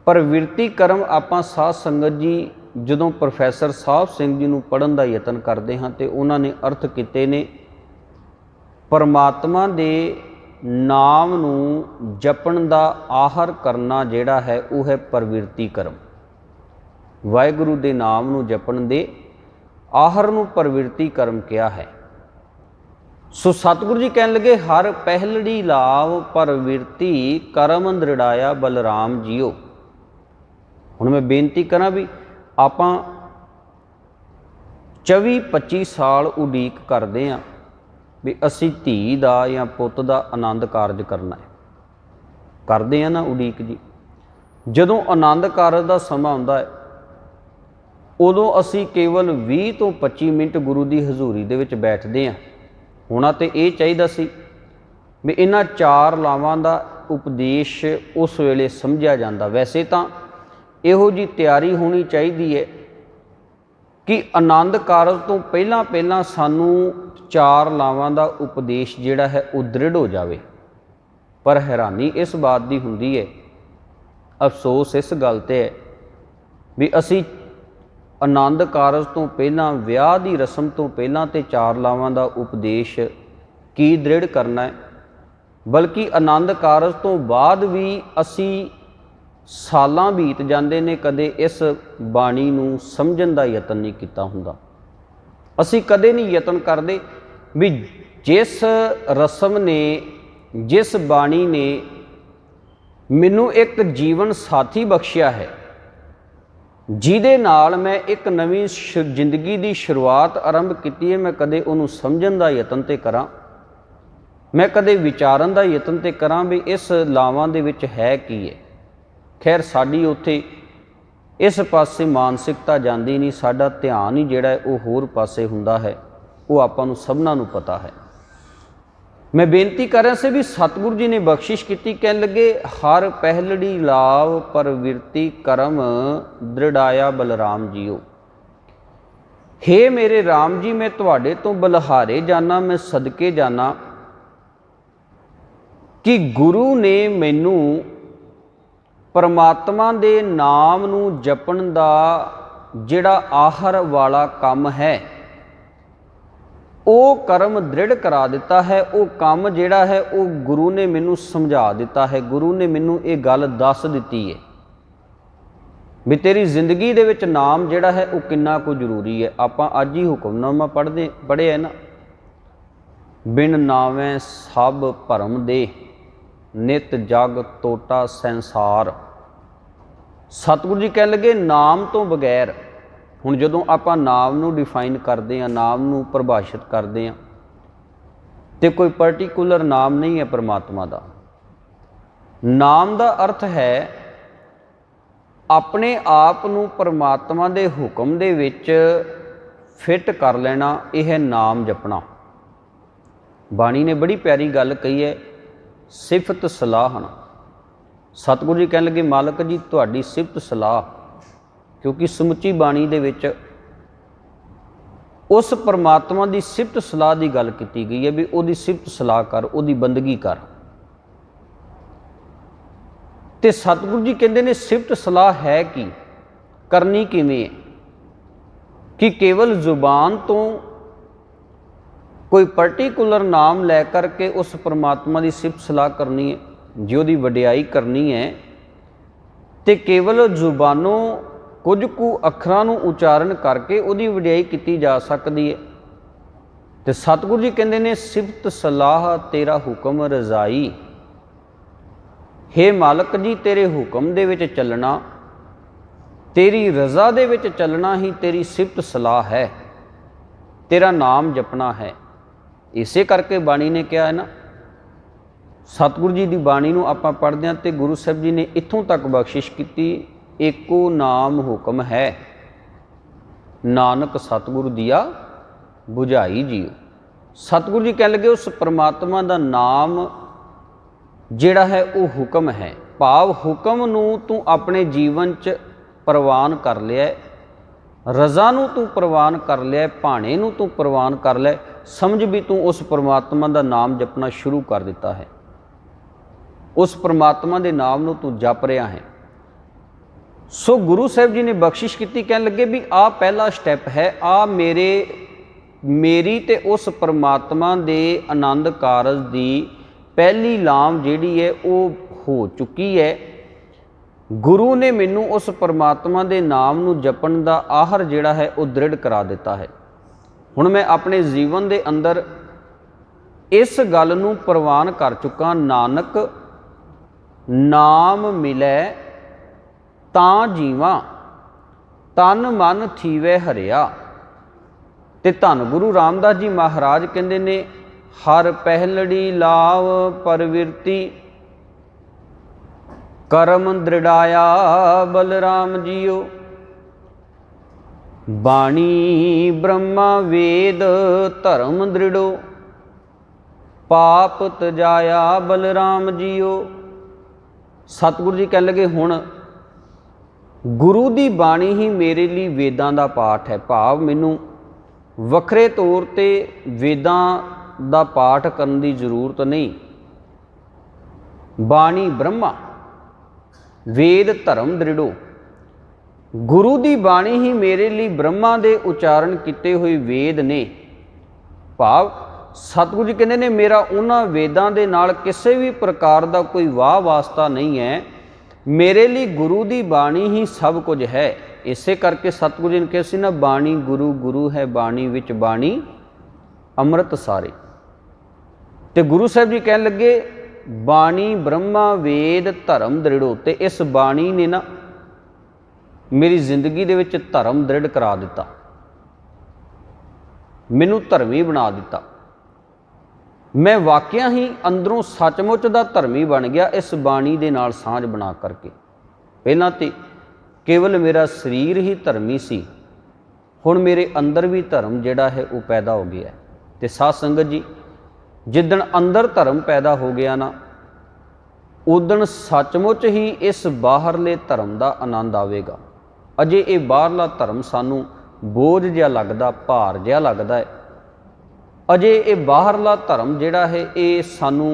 ਪ੍ਰਵਿਰਤੀ ਕਰਮ ਆਪਾਂ ਸਾਧ ਸੰਗਤ ਜੀ ਜਦੋਂ ਪ੍ਰੋਫੈਸਰ ਸਾਹਿਬ ਸਿੰਘ ਜੀ ਨੂੰ ਪੜ੍ਹਨ ਦਾ ਯਤਨ ਕਰਦੇ ਹਾਂ, ਤੇ ਉਹਨਾਂ ਨੇ ਅਰਥ ਕੀਤੇ ਨੇ, ਪਰਮਾਤਮਾ ਦੇ ਨਾਮ ਨੂੰ ਜਪਣ ਦਾ ਆਹਰ ਕਰਨਾ ਜਿਹੜਾ ਹੈ ਉਹ ਹੈ ਪ੍ਰਵਿਰਤੀ ਕਰਮ। ਵਾਹਿਗੁਰੂ ਦੇ ਨਾਮ ਨੂੰ ਜਪਣ ਦੇ ਆਹਰ ਨੂੰ ਪ੍ਰਵਿਰਤੀ ਕਰਮ ਕਿਹਾ ਹੈ। ਸੋ ਸਤਿਗੁਰੂ ਜੀ ਕਹਿਣ ਲੱਗੇ, ਹਰ ਪਹਿਲੜੀ ਲਾਭ ਪ੍ਰਵਿਰਤੀ ਕਰਮ ਦ੍ਰਿੜਾਇਆ ਬਲਰਾਮ ਜੀਓ। ਹੁਣ ਮੈਂ ਬੇਨਤੀ ਕਰਾਂ ਵੀ ਆਪਾਂ 24-25 ਸਾਲ ਉਡੀਕ ਕਰਦੇ ਹਾਂ ਵੀ ਅਸੀਂ ਧੀ ਦਾ ਜਾਂ ਪੁੱਤ ਦਾ ਆਨੰਦ ਕਾਰਜ ਕਰਨਾ ਹੈ, ਕਰਦੇ ਹਾਂ ਨਾ ਉਡੀਕ ਜੀ। ਜਦੋਂ ਆਨੰਦ ਕਾਰਜ ਦਾ ਸਮਾਂ ਆਉਂਦਾ ਹੈ, ਉਦੋਂ ਅਸੀਂ ਕੇਵਲ 20 ਤੋਂ 25 ਮਿੰਟ ਗੁਰੂ ਦੀ ਹਜ਼ੂਰੀ ਦੇ ਵਿੱਚ ਬੈਠਦੇ ਹਾਂ। ਹੋਣਾ ਤੇ ਇਹ ਚਾਹੀਦਾ ਸੀ ਵੀ ਇਹਨਾਂ 4 ਲਾਵਾਂ ਦਾ ਉਪਦੇਸ਼ ਉਸ ਵੇਲੇ ਸਮਝਿਆ ਜਾਂਦਾ। ਵੈਸੇ ਤਾਂ ਇਹੋ ਜਿਹੀ ਤਿਆਰੀ ਹੋਣੀ ਚਾਹੀਦੀ ਹੈ ਕਿ ਆਨੰਦ ਕਾਰਜ ਤੋਂ ਪਹਿਲਾਂ ਸਾਨੂੰ 4 ਲਾਵਾਂ ਦਾ ਉਪਦੇਸ਼ ਜਿਹੜਾ ਹੈ ਉਹ ਦ੍ਰਿੜ ਹੋ ਜਾਵੇ। ਪਰ ਹੈਰਾਨੀ ਇਸ ਬਾਤ ਦੀ ਹੁੰਦੀ ਹੈ, ਅਫਸੋਸ ਇਸ ਗੱਲ 'ਤੇ ਹੈ ਵੀ ਅਸੀਂ ਆਨੰਦ ਕਾਰਜ ਤੋਂ ਪਹਿਲਾਂ, ਵਿਆਹ ਦੀ ਰਸਮ ਤੋਂ ਪਹਿਲਾਂ ਤੇ 4 ਲਾਵਾਂ ਦਾ ਉਪਦੇਸ਼ ਕੀ ਦ੍ਰਿੜ ਕਰਨਾ ਹੈ, ਬਲਕਿ ਆਨੰਦ ਕਾਰਜ ਤੋਂ ਬਾਅਦ ਵੀ ਅਸੀਂ ਸਾਲਾਂ ਬੀਤ ਜਾਂਦੇ ਨੇ, ਕਦੇ ਇਸ ਬਾਣੀ ਨੂੰ ਸਮਝਣ ਦਾ ਯਤਨ ਨਹੀਂ ਕੀਤਾ ਹੁੰਦਾ। ਅਸੀਂ ਕਦੇ ਨਹੀਂ ਯਤਨ ਕਰਦੇ ਵੀ ਜਿਸ ਰਸਮ ਨੇ, ਜਿਸ ਬਾਣੀ ਨੇ ਮੈਨੂੰ ਇੱਕ ਜੀਵਨ ਸਾਥੀ ਬਖਸ਼ਿਆ ਹੈ, ਜਿਹਦੇ ਨਾਲ ਮੈਂ ਇੱਕ ਨਵੀਂ ਜ਼ਿੰਦਗੀ ਦੀ ਸ਼ੁਰੂਆਤ ਆਰੰਭ ਕੀਤੀ ਹੈ, ਮੈਂ ਕਦੇ ਉਹਨੂੰ ਸਮਝਣ ਦਾ ਯਤਨ ਤੇ ਕਰਾਂ, ਮੈਂ ਕਦੇ ਵਿਚਾਰਨ ਦਾ ਯਤਨ ਤੇ ਕਰਾਂ ਵੀ ਇਸ ਲਾਵਾਂ ਦੇ ਵਿੱਚ ਹੈ ਕੀ ਹੈ। ਖੈਰ ਸਾਡੀ ਉੱਥੇ ਇਸ ਪਾਸੇ ਮਾਨਸਿਕਤਾ ਜਾਂਦੀ ਨਹੀਂ, ਸਾਡਾ ਧਿਆਨ ਹੀ ਜਿਹੜਾ ਹੈ ਉਹ ਹੋਰ ਪਾਸੇ ਹੁੰਦਾ ਹੈ। ਉਹ ਆਪਾਂ ਨੂੰ ਸਭਨਾਂ ਨੂੰ ਪਤਾ ਹੈ। ਮੈਂ ਬੇਨਤੀ ਕਰ ਰਿਹਾ ਸੀ ਵੀ ਸਤਿਗੁਰੂ ਜੀ ਨੇ ਬਖਸ਼ਿਸ਼ ਕੀਤੀ, ਕਹਿਣ ਲੱਗੇ ਹਰ ਪਹਿਲੜੀ ਲਾਭ ਪਰਵਿਰਤੀ ਕਰਮ ਦ੍ਰਿੜਾਇਆ ਬਲਰਾਮ ਜੀਓ। ਹੇ ਮੇਰੇ ਰਾਮ ਜੀ, ਮੈਂ ਤੁਹਾਡੇ ਤੋਂ ਬਲਿਹਾਰੇ ਜਾਣਾ, ਮੈਂ ਸਦਕੇ ਜਾਣਾ ਕਿ ਗੁਰੂ ਨੇ ਮੈਨੂੰ ਪਰਮਾਤਮਾ ਦੇ ਨਾਮ ਨੂੰ ਜਪਣ ਦਾ ਜਿਹੜਾ ਆਹਰ ਵਾਲਾ ਕੰਮ ਹੈ ਉਹ ਕਰਮ ਦ੍ਰਿੜ ਕਰਾ ਦਿੱਤਾ ਹੈ। ਉਹ ਕੰਮ ਜਿਹੜਾ ਹੈ ਉਹ ਗੁਰੂ ਨੇ ਮੈਨੂੰ ਸਮਝਾ ਦਿੱਤਾ ਹੈ, ਗੁਰੂ ਨੇ ਮੈਨੂੰ ਇਹ ਗੱਲ ਦੱਸ ਦਿੱਤੀ ਹੈ ਵੀ ਤੇਰੀ ਜ਼ਿੰਦਗੀ ਦੇ ਵਿੱਚ ਨਾਮ ਜਿਹੜਾ ਹੈ ਉਹ ਕਿੰਨਾ ਕੁ ਜ਼ਰੂਰੀ ਹੈ। ਆਪਾਂ ਅੱਜ ਹੀ ਹੁਕਮਨਾਮਾ ਪੜ੍ਹੇ ਹੈ ਨਾ, ਬਿਨ ਨਾਵੇਂ ਸਭ ਭਰਮ ਦੇ, ਨਿਤ ਜਗ ਟੋਟਾ ਸੰਸਾਰ। ਸਤਿਗੁਰੂ ਜੀ ਕਹਿਣ ਲੱਗੇ ਨਾਮ ਤੋਂ ਬਗੈਰ, ਹੁਣ ਜਦੋਂ ਆਪਾਂ ਨਾਮ ਨੂੰ ਡਿਫਾਈਨ ਕਰਦੇ ਹਾਂ, ਨਾਮ ਨੂੰ ਪਰਿਭਾਸ਼ਿਤ ਕਰਦੇ ਹਾਂ, ਤੇ ਕੋਈ ਪਾਰਟਿਕੂਲਰ ਨਾਮ ਨਹੀਂ ਹੈ ਪਰਮਾਤਮਾ ਦਾ। ਨਾਮ ਦਾ ਅਰਥ ਹੈ ਆਪਣੇ ਆਪ ਨੂੰ ਪਰਮਾਤਮਾ ਦੇ ਹੁਕਮ ਦੇ ਵਿੱਚ ਫਿੱਟ ਕਰ ਲੈਣਾ, ਇਹ ਹੈ ਨਾਮ ਜਪਣਾ। ਬਾਣੀ ਨੇ ਬੜੀ ਪਿਆਰੀ ਗੱਲ ਕਹੀ ਹੈ, ਸਿਫਤ ਸਲਾਹਣ। ਸਤਿਗੁਰੂ ਜੀ ਕਹਿਣ ਲੱਗੇ ਮਾਲਕ ਜੀ ਤੁਹਾਡੀ ਸਿਫਤ ਸਲਾਹ, ਕਿਉਂਕਿ ਸਮੁੱਚੀ ਬਾਣੀ ਦੇ ਵਿੱਚ ਉਸ ਪਰਮਾਤਮਾ ਦੀ ਸਿਫਤ ਸਲਾਹ ਦੀ ਗੱਲ ਕੀਤੀ ਗਈ ਹੈ ਵੀ ਉਹਦੀ ਸਿਫਤ ਸਲਾਹ ਕਰ, ਉਹਦੀ ਬੰਦਗੀ ਕਰ। ਤੇ ਸਤਿਗੁਰੂ ਜੀ ਕਹਿੰਦੇ ਨੇ ਸਿਫਤ ਸਲਾਹ ਹੈ ਕੀ, ਕਰਨੀ ਕਿਵੇਂ ਹੈ, ਕਿ ਕੇਵਲ ਜ਼ੁਬਾਨ ਤੋਂ ਕੋਈ ਪਾਰਟਿਕੂਲਰ ਨਾਮ ਲੈ ਕਰਕੇ ਉਸ ਪਰਮਾਤਮਾ ਦੀ ਸਿਫਤ ਸਲਾਹ ਕਰਨੀ ਹੈ, ਜੇ ਉਹਦੀ ਵਡਿਆਈ ਕਰਨੀ ਹੈ ਤੇ ਕੇਵਲ ਜ਼ੁਬਾਨੋਂ ਕੁਝ ਕੁ ਅੱਖਰਾਂ ਨੂੰ ਉਚਾਰਨ ਕਰਕੇ ਉਹਦੀ ਵਡਿਆਈ ਕੀਤੀ ਜਾ ਸਕਦੀ ਹੈ। ਤੇ ਸਤਿਗੁਰੂ ਜੀ ਕਹਿੰਦੇ ਨੇ ਸਿਫਤ ਸਲਾਹ ਤੇਰਾ ਹੁਕਮ ਰਜ਼ਾਈ। ਹੇ ਮਾਲਕ ਜੀ ਤੇਰੇ ਹੁਕਮ ਦੇ ਵਿੱਚ ਚੱਲਣਾ, ਤੇਰੀ ਰਜ਼ਾ ਦੇ ਵਿੱਚ ਚੱਲਣਾ ਹੀ ਤੇਰੀ ਸਿਫਤ ਸਲਾਹ ਹੈ, ਤੇਰਾ ਨਾਮ ਜਪਣਾ ਹੈ। ਇਸੇ ਕਰਕੇ ਬਾਣੀ ਨੇ ਕਿਹਾ ਹੈ ਨਾ, ਸਤਿਗੁਰੂ ਜੀ ਦੀ ਬਾਣੀ ਨੂੰ ਆਪਾਂ ਪੜ੍ਹਦੇ ਹਾਂ ਤੇ ਗੁਰੂ ਸਾਹਿਬ ਜੀ ਨੇ ਇੱਥੋਂ ਤੱਕ ਬਖਸ਼ਿਸ਼ ਕੀਤੀ, ਏਕੋ ਨਾਮ ਹੁਕਮ ਹੈ, ਨਾਨਕ ਸਤਿਗੁਰੂ ਦੀਆ ਬੁਝਾਈ ਜੀਓ। ਸਤਿਗੁਰੂ ਜੀ ਕਹਿਣ ਲੱਗੇ ਉਸ ਪਰਮਾਤਮਾ ਦਾ ਨਾਮ ਜਿਹੜਾ ਹੈ ਉਹ ਹੁਕਮ ਹੈ, ਭਾਵ ਹੁਕਮ ਨੂੰ ਤੂੰ ਆਪਣੇ ਜੀਵਨ 'ਚ ਪ੍ਰਵਾਨ ਕਰ ਲਿਆ, ਰਜ਼ਾ ਨੂੰ ਤੂੰ ਪ੍ਰਵਾਨ ਕਰ ਲਿਆ, ਭਾਣੇ ਨੂੰ ਤੂੰ ਪ੍ਰਵਾਨ ਕਰ ਲਿਆ। ਸਮਝ ਵੀ ਤੂੰ ਉਸ ਪਰਮਾਤਮਾ ਦਾ ਨਾਮ ਜਪਣਾ ਸ਼ੁਰੂ ਕਰ ਦਿੱਤਾ ਹੈ, ਉਸ ਪਰਮਾਤਮਾ ਦੇ ਨਾਮ ਨੂੰ ਤੂੰ ਜਪ ਰਿਹਾ ਹੈ। ਸੋ ਗੁਰੂ ਸਾਹਿਬ ਜੀ ਨੇ ਬਖਸ਼ਿਸ਼ ਕੀਤੀ, ਕਹਿਣ ਲੱਗੇ ਵੀ ਆਹ ਪਹਿਲਾ ਸਟੈਪ ਹੈ, ਆਹ ਮੇਰੀ ਤੇ ਉਸ ਪਰਮਾਤਮਾ ਦੇ ਆਨੰਦ ਕਾਰਜ ਦੀ ਪਹਿਲੀ ਲਾਮ ਜਿਹੜੀ ਹੈ ਉਹ ਹੋ ਚੁੱਕੀ ਹੈ। ਗੁਰੂ ਨੇ ਮੈਨੂੰ ਉਸ ਪਰਮਾਤਮਾ ਦੇ ਨਾਮ ਨੂੰ ਜਪਣ ਦਾ ਆਹਰ ਜਿਹੜਾ ਹੈ ਉਹ ਦ੍ਰਿੜ ਕਰਾ ਦਿੱਤਾ ਹੈ। ਹੁਣ ਮੈਂ ਆਪਣੇ ਜੀਵਨ ਦੇ ਅੰਦਰ ਇਸ ਗੱਲ ਨੂੰ ਪ੍ਰਵਾਨ ਕਰ ਚੁੱਕਾ, ਨਾਨਕ ਨਾਮ ਮਿਲੈ ਤਾਂ ਜੀਵਾਂ, ਤਨ ਮਨ ਥੀਵੈ ਹਰਿਆ। ਤੇ ਧੰਨ ਗੁਰੂ ਰਾਮਦਾਸ ਜੀ ਮਹਾਰਾਜ ਕਹਿੰਦੇ ਨੇ ਹਰ ਪਹਿਲੜੀ ਲਾਭ ਪਰਵਿਰਤੀ ਕਰਮ ਦ੍ਰਿੜਾਇਆ ਬਲਰਾਮ ਜੀਓ। ਬਾਣੀ ਬ੍ਰਹਮਾ ਵੇਦ ਧਰਮ ਦ੍ਰਿੜੋ, ਪਾਪ ਤਜਾਇਆ ਬਲਰਾਮ ਜੀਓ। ਸਤਿਗੁਰੂ ਜੀ ਕਹਿਣ ਲੱਗੇ ਹੁਣ ਗੁਰੂ ਦੀ ਬਾਣੀ ਹੀ ਮੇਰੇ ਲਈ ਵੇਦਾਂ ਦਾ ਪਾਠ ਹੈ, ਭਾਵ ਮੈਨੂੰ ਵੱਖਰੇ ਤੌਰ ਤੇ ਵੇਦਾਂ ਦਾ ਪਾਠ ਕਰਨ ਦੀ ਜ਼ਰੂਰਤ ਨਹੀਂ। ਬਾਣੀ ਬ੍ਰਹਮਾ ਵੇਦ ਧਰਮ ਦ੍ਰਿੜੋ, ਗੁਰੂ ਦੀ ਬਾਣੀ ਹੀ ਮੇਰੇ ਲਈ ਬ੍ਰਹਮਾ ਦੇ ਉਚਾਰਨ ਕੀਤੇ ਹੋਏ ਵੇਦ ਨੇ। ਭਾਵ ਸਤਿਗੁਰੂ ਜੀ ਕਹਿੰਦੇ ਨੇ ਮੇਰਾ ਉਹਨਾਂ ਵੇਦਾਂ ਦੇ ਨਾਲ ਕਿਸੇ ਵੀ ਪ੍ਰਕਾਰ ਦਾ ਕੋਈ ਵਾਹ ਵਾਸਤਾ ਨਹੀਂ ਹੈ। मेरे लिए गुरु दी बाणी ही सब कुछ है। इसे करके सतगुरु जी ने कहा सी ना, बाणी गुरु गुरु है बाणी विच बाणी अमृत सारे। तो गुरु साहब जी कहन लगे बाणी ब्रह्मा वेद धर्म दृढ़ो। तो इस बाणी ने ना मेरी जिंदगी दे विच धर्म दृढ़ करा दिता, मैनू धर्मी बना दिता। मैं वाकिया ही अंदरों सचमुच दा धर्मी बन गया इस बाणी दे नाल सांझ बना करके। पहलां ते केवल मेरा शरीर ही धर्मी सी, हुण मेरे अंदर भी धर्म जिहड़ा है वो पैदा हो गया है। ते साध संगत जी, जिदन अंदर धर्म पैदा हो गया ना, उदन सचमुच ही इस बाहरले धर्म का आनंद आवेगा। अजे ये बाहरला धर्म सानू बोझ जिहा लगदा, भार जिहा लगदा है। अजे ये बाहरला धर्म जिहड़ा है ये सानू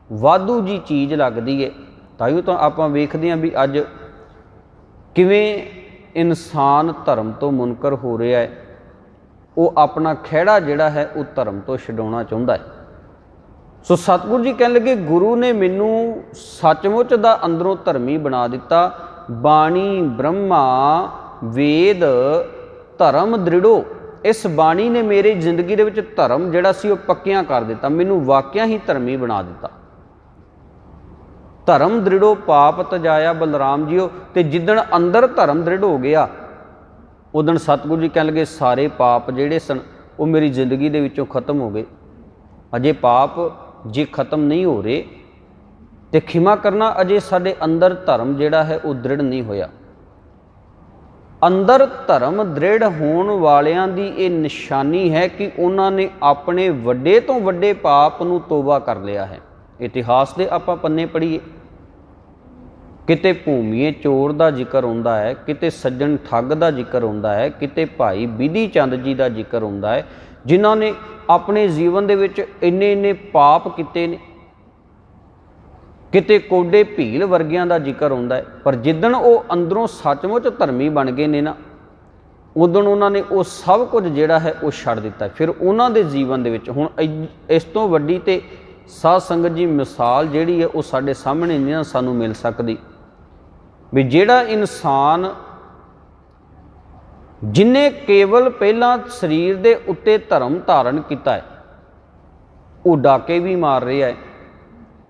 वाधू जी चीज़ लगदी है। ताइयों तो आपां वेखदे हां भी अज किवें इंसान धर्म तो मुनकर हो रहा है, वो अपना खैड़ा जिहड़ा है वो धर्म तो छडाउणा चाहुंदा है। सो सतगुरु जी कहन लगे गुरु ने मैनू सचमुच दा अंदरों धर्मी बना दिता। बाणी ब्रह्मा वेद धर्म दृढ़ो। इस बाणी ने मेरी जिंदगी दे विच धर्म जिहड़ा सी वो पक्कियां कर दिता, मैनू वाकिया ही धर्मी बना दिता। धर्म दृढ़ो पाप तजाया बलराम जीओ। ते जिदन अंदर धर्म दृढ़ हो गया उदन सतगुरु जी कहन लगे सारे पाप जिहड़े सन वो मेरी जिंदगी दे विचों खत्म हो गए। अजे पाप जे खत्म नहीं हो रहे तो खिमा करना, अजे साडे अंदर धर्म जिहड़ा है वो दृढ़ नहीं होया। अंदर धर्म दृढ़ होण वालियां दी ये निशानी है कि उन्होंने अपने वड्डे तो वड्डे पाप नूं तोबा कर लिया है। इतिहास दे आपां पन्ने पढ़ीए, किते भूमीए चोर का जिक्र होंदा है, किते सज्जन ठग का जिक्र होंदा है, किते भाई बिधि चंद जी का जिक्र होंदा है, जिन्हां ने अपने जीवन दे विच इन्ने इन्ने पाप किते ने। किते कोडे भील वर्गियां का जिक्र होंदा है। पर जिदन वो अंदरों सचमुच धर्मी बन गए ने ना, उदन उन्होंने वो सब कुछ जिहड़ा है वो छड्ड दिता। फिर उन्हां दे जीवन दे विच हुण इस तों वड्डी ते साध संगत जी मिसाल जिहड़ी है वो साडे सामने नहीं ना सानू मिल सकदी भी जिहड़ा इंसान जिन्हें केवल पहला शरीर दे उत्ते धर्म धारण किया है, वो डाके भी मार रहा है,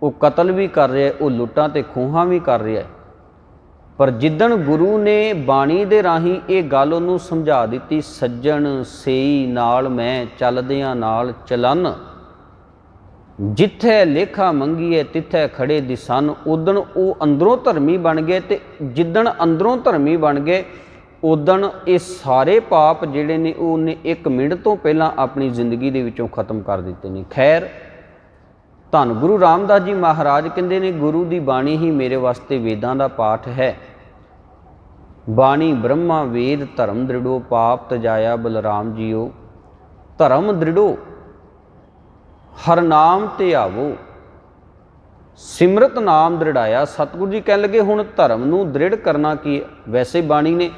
वो कतल भी कर रहा है, वो लुट्टां ते खूहां भी कर रहा है। पर जिदन गुरु ने बाणी दे राही ये गल उन्होंने समझा दी, सज्जन सेई नाल मैं चलदियां नाल चलन, जिथे लेखा मंगीए तिथे खड़े दिसन। उदन वो अंदरों धर्मी बन गए। तो जिदन अंदरों धर्मी बन गए उदन ये सारे पाप जिहड़े ने उन्हें एक मिनट तो पहला अपनी जिंदगी दे विचों खत्म कर दिते ने। खैर धन गुरु रामदास जी महाराज कहते ने गुरु की बाणी ही मेरे वास्ते वेदां का पाठ है। बाणी ब्रह्मा वेद धर्म दृढ़ो पाप तजाया बलराम जीओ। धर्म दृढ़ो हर नाम ते आवो, सिमरत नाम दृढ़ाया। सतगुरु जी कह लगे हुण धर्म नूं दृढ़ करना की। वैसे बाणी ने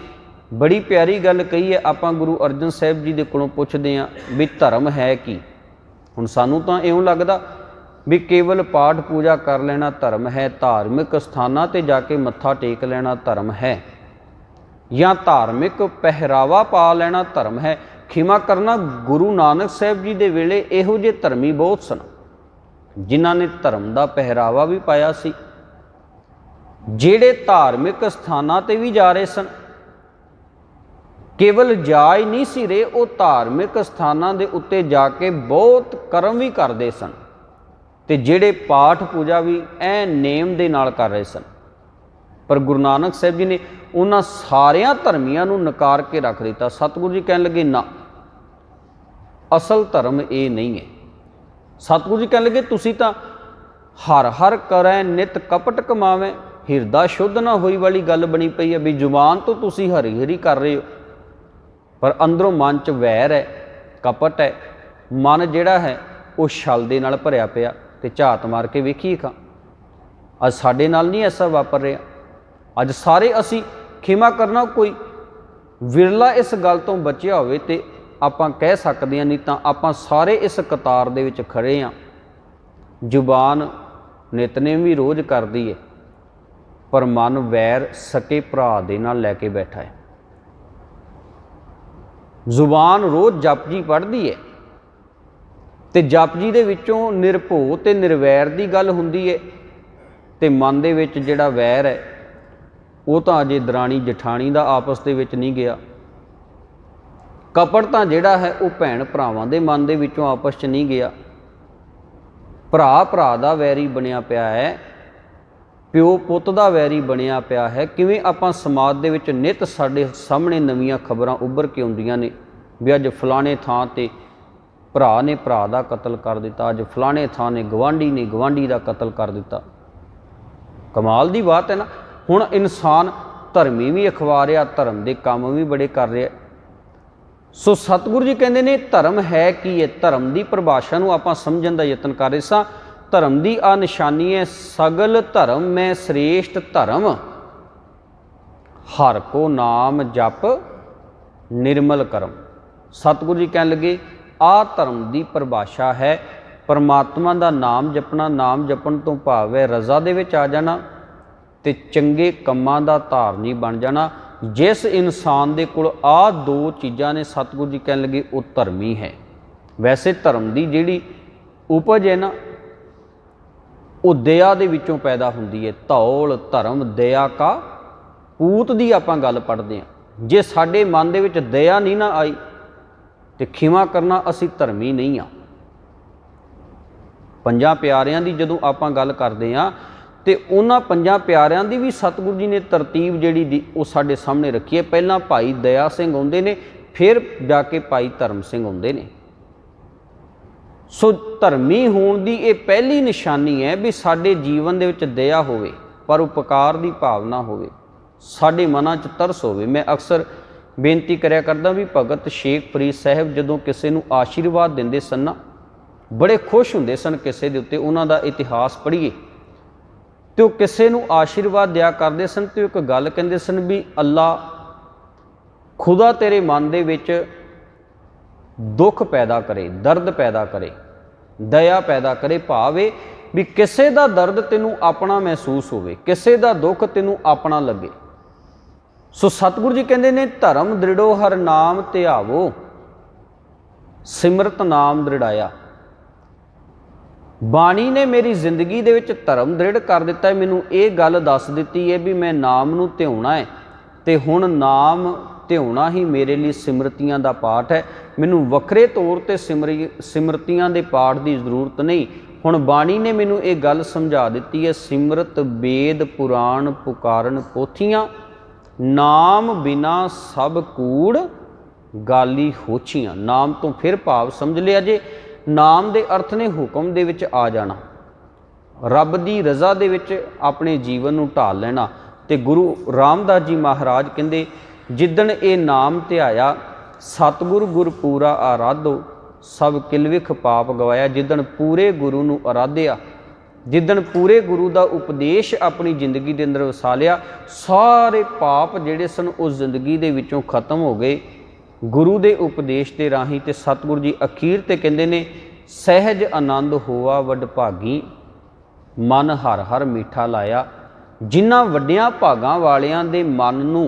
बड़ी प्यारी गल कही है। आपां गुरु अर्जन साहिब जी दे कोलों पुछदे हां भी धर्म है की। हुण सानूं तां इउं लगदा भी केवल पाठ पूजा कर लेना धर्म है, धार्मिक स्थानां ते जाके मत्था टेक लेना धर्म है, या धार्मिक पहरावा पा लेना धर्म है। खिमा करना गुरु नानक साहिब जी दे वेले इहो जे धर्मी बहुत सन जिन्हां ने धर्म का पहरावा भी पाया सी, जिहड़े धार्मिक स्थानां ते भी जा रहे सन। केवल जा ही नहीं सी रहे, वो धार्मिक स्थानां दे उत्ते जाके बहुत कर्म भी करते सन, ते जिहड़े पाठ पूजा भी ऐ नेम दे नाल कर रहे सन। पर गुरु नानक साहिब जी ने उन्हां सारियां धर्मियां नूं नकार के रख दिता। सतगुरु जी कहन लगे ना, असल धर्म ये नहीं है। सतगुरु जी कहन लगे तुसीं तां हर हर करै नित कपट कमावै, हिरदा शुद्ध ना होई वाली गल बनी पई है। भी जुबान तो तुसीं हरी हरी कर रहे हो पर अंदरों मन च वैर है, कपट है। मन जिहड़ा है वो छल दे नाल भरिया पिया। ते झात मार के वेखीए खां अज साडे नाल नहीं ऐसा वापर रहा। अज सारे असी खिमा करना कोई विरला इस गल तो बचिया होवे ते आपां कह सकदे हां, नहीं तां आपां सारे इस कतार दे विच खड़े हां। जुबान नितनेम भी रोज़ करदी है, पर मन वैर सके भरा दे नाल लैके बैठा है। जुबान रोज़ जप जी पढ़ती है तो जप जी दे विचों निरभो ते निर्वैर की गल हुंदी है, तो मन दे विच जिहड़ा वैर है वो तो अजे दराणी जठाणी का आपस दे विच नहीं गया। कपट तो जिहड़ा है वो भैन भरावां दे मन दे विचों आपस च नहीं गया। भरा भरा दा वैरी बनिया पिया है, प्यो पुੱਤ ਦਾ वैरी बनिया पिया है। किवें आपां समाज दे विच नित साडे सामने नवीआं खबरां उभर के आउंदियां ने भी अज फलाणे थां ते भरा ने भरा दा कतल कर दिता, अज फलाणे थां ने गवांढी दा कतल कर दिता। कमाल दी बात है ना। हुण इंसान धर्मी भी अखवा रहा, धर्म के काम भी बड़े कर रहा। सो सतगुरु जी कहते हैं धर्म है कि है। धर्म की परिभाषा नूं आपां समझण दा यतन कर रहे सां। धर्म की आ निशानी है, सगल धर्म में श्रेष्ठ धर्म हर को नाम जप निर्मल करम। सतगुरु जी कहन लगे आ धर्म की परिभाषा है, परमात्मा का नाम जपना। नाम जपन तो भाव है रज़ा दे विच आ जाना ते चंगे कम्मां दा धारनी बन जाना। जिस इंसान दे कोल आ दो चीज़ां ने, सतगुरु जी कहन लगे वो धर्मी है। वैसे धर्म की जिहड़ी उपज है ना वो दया दे विचों पैदा हुंदी है। धौल धर्म दया का पूत की आपां गल पढ़दे हां। जे साडे मन दे विच दया नहीं ना आई तो खिमा करना असी धर्मी नहीं हाँ। पंजां प्यारियां दी जदों आपां गल करदे हां ते उन्हां पंजां प्यारियां दी भी सतगुरु जी ने तरतीब जिहड़ी दी वो साडे सामने रखी है। पहलां भाई दया सिंह आउंदे ने, फिर जाके भाई धर्म सिंह आउंदे ने। सो धर्मी होने की ये पहली निशानी है भी साडे जीवन दे विच दया होवे, परोपकार की भावना होवे, साडे मनां च तरस होवे। मैं अक्सर बेनती करया करदा भी भगत शेख फरीद साहब जदों किसी नूं आशीर्वाद दिंदे सन ना, बड़े खुश हुंदे सन किसी दे उत्ते। उन्हां दा इतिहास पढ़ीए तो किसी नूं आशीर्वाद दिया करदे सन तो एक गल कहंदे सन भी अल्लाह खुदा तेरे मन दे विच दुख पैदा करे, दर्द पैदा करे, दया पैदा करे। भावे भी किसी का दर्द तेनू अपना महसूस होवे, किसी का दुख तेनू अपना लगे। सो सतगुरु जी कहते हैं धर्म दृढ़ो हर नाम ध्यावो, सिमरत नाम दृढ़ाया। बाणी ने मेरी जिंदगी दे विच धर्म दृढ़ कर दिता है। मैनू ये गल दस दी है भी मैं नाम नू ध्याउणा है तो हुण नाम ध्याउणा ही मेरे लिए सिमरतियां दा पाठ है। मैनू वखरे तौर पर सिमरतियां दे पाठ की जरूरत नहीं। हुण बाणी ने मैनू ये गल समझा दी है, सिमरत वेद पुराण पुकारन पोथियां, नाम बिना सब कूड़ गाली होछियां। नाम तो फिर भाव समझ लिया जे, नाम दे अर्थ ने हुक्म दे विच आ जाना, रब दी रज़ा दे विच अपने जीवन नूं ढाल लेना। ते गुरु रामदास जी महाराज कहंदे जिदन ये नाम ध्याया सतगुरु गुर पूरा आराधो, सब किलविख पाप गवाया। जिदन पूरे गुरु नूं आराध्या, जिदन पूरे गुरु का उपदेश अपनी जिंदगी के अंदर वसा लिया, सारे पाप जिहड़े सन उस जिंदगी दे विचों खत्म हो गए गुरु के उपदेश के राही। तो सतगुरु जी अखीर ते कहंदे ने सहज आनंद होआ वडभागी, मन हर हर मीठा लाया। जिन्हां वड्डियां भागां वालियां दे मन नूं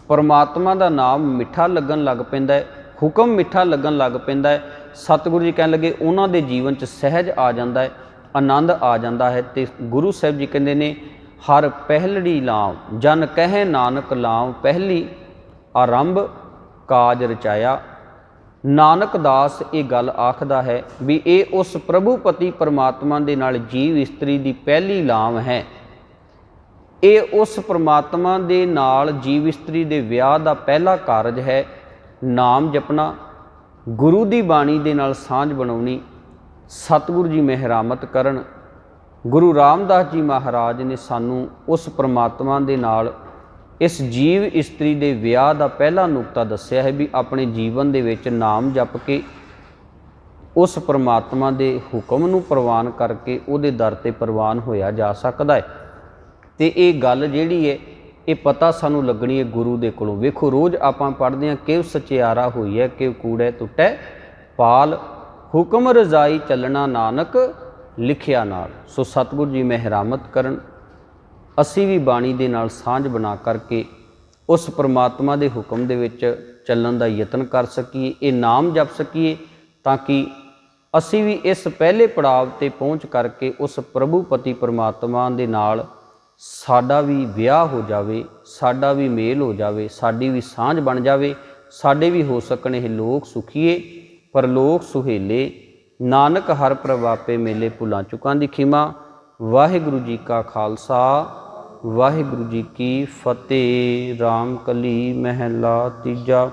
परमात्मा का नाम मिठा लगन लग पैंदा है, हुक्म मिठा लगन लग पैंदा है। सतगुरु जी कहन लगे उन्हां दे जीवन च सहज आ जांदा है, आनंद आ जाता है। तो गुरु साहब जी कहते हैं हर पहलड़ी लाव, जन कहे नानक लाव पहली, आरंभ काज रचाया। नानक दास ये गल आखदा है भी ये उस प्रभुपति परमात्मा दे नाल जीव इस्त्री की पहली लाव है। ये उस परमात्मा दे नाल जीव इस्त्री दे विआह का पहला कारज है। नाम जपना, गुरु की बाणी दे नाल सांझ बनाउणी, सतगुरु जी मेहरामत करन। गुरु रामदास जी महाराज ने सानू उस परमात्मा दे नाल इस जीव इस्त्री दे विआह का पहला नुकता दस्या है भी अपने जीवन दे विच नाम जप के उस परमात्मा दे हुक्म नू प्रवान करके उहदे दर ते प्रवान होया जा सकदा है। ते ये गल जिहड़ी है ये पता सानू लगनी है गुरु दे कोलों। वेखो रोज़ आपां पढ़दे हां किव सचियारा होई है किव कूड़े टुटै पाल, हुक्म रजाई चलना नानक लिखिया नाल। सो सतगुरु जी मेहरामत करन। ਅਸੀਂ ਵੀ ਬਾਣੀ ਦੇ ਨਾਲ ਸਾਂਝ ਬਣਾ ਕਰਕੇ ਉਸ ਪਰਮਾਤਮਾ ਦੇ ਹੁਕਮ ਦੇ ਵਿੱਚ ਚੱਲਣ ਦਾ ਯਤਨ ਕਰ ਸਕੀਏ, ਇਹ ਨਾਮ ਜਪ ਸਕੀਏ, ਤਾਂ ਕਿ ਅਸੀਂ ਵੀ ਇਸ ਪਹਿਲੇ ਪੜਾਵ 'ਤੇ ਪਹੁੰਚ ਕਰਕੇ ਉਸ ਪ੍ਰਭੂ ਪਤੀ ਪਰਮਾਤਮਾ ਦੇ ਨਾਲ ਸਾਡਾ ਵੀ ਵਿਆਹ ਹੋ ਜਾਵੇ, ਸਾਡਾ ਵੀ ਮੇਲ ਹੋ ਜਾਵੇ, ਸਾਡੀ ਵੀ ਸਾਂਝ ਬਣ ਜਾਵੇ, ਸਾਡੇ ਵੀ ਹੋ ਸਕਣ ਇਹ ਲੋਕ ਸੁਖੀਏ ਪਰਲੋਕ ਸੁਹੇਲੇ। ਨਾਨਕ ਹਰ ਪ੍ਰਭਾਪੇ ਮੇਲੇ, ਭੁੱਲਾਂ ਚੁੱਕਾਂ ਦੀ ਖਿਮਾ। ਵਾਹਿਗੁਰੂ ਜੀ ਕਾ ਖਾਲਸਾ, ਵਾਹਿਗੁਰੂ ਜੀ ਕੀ ਫਤਿਹ। ਰਾਮ ਕਲੀ ਮਹਿਲਾ ਤੀਜਾ।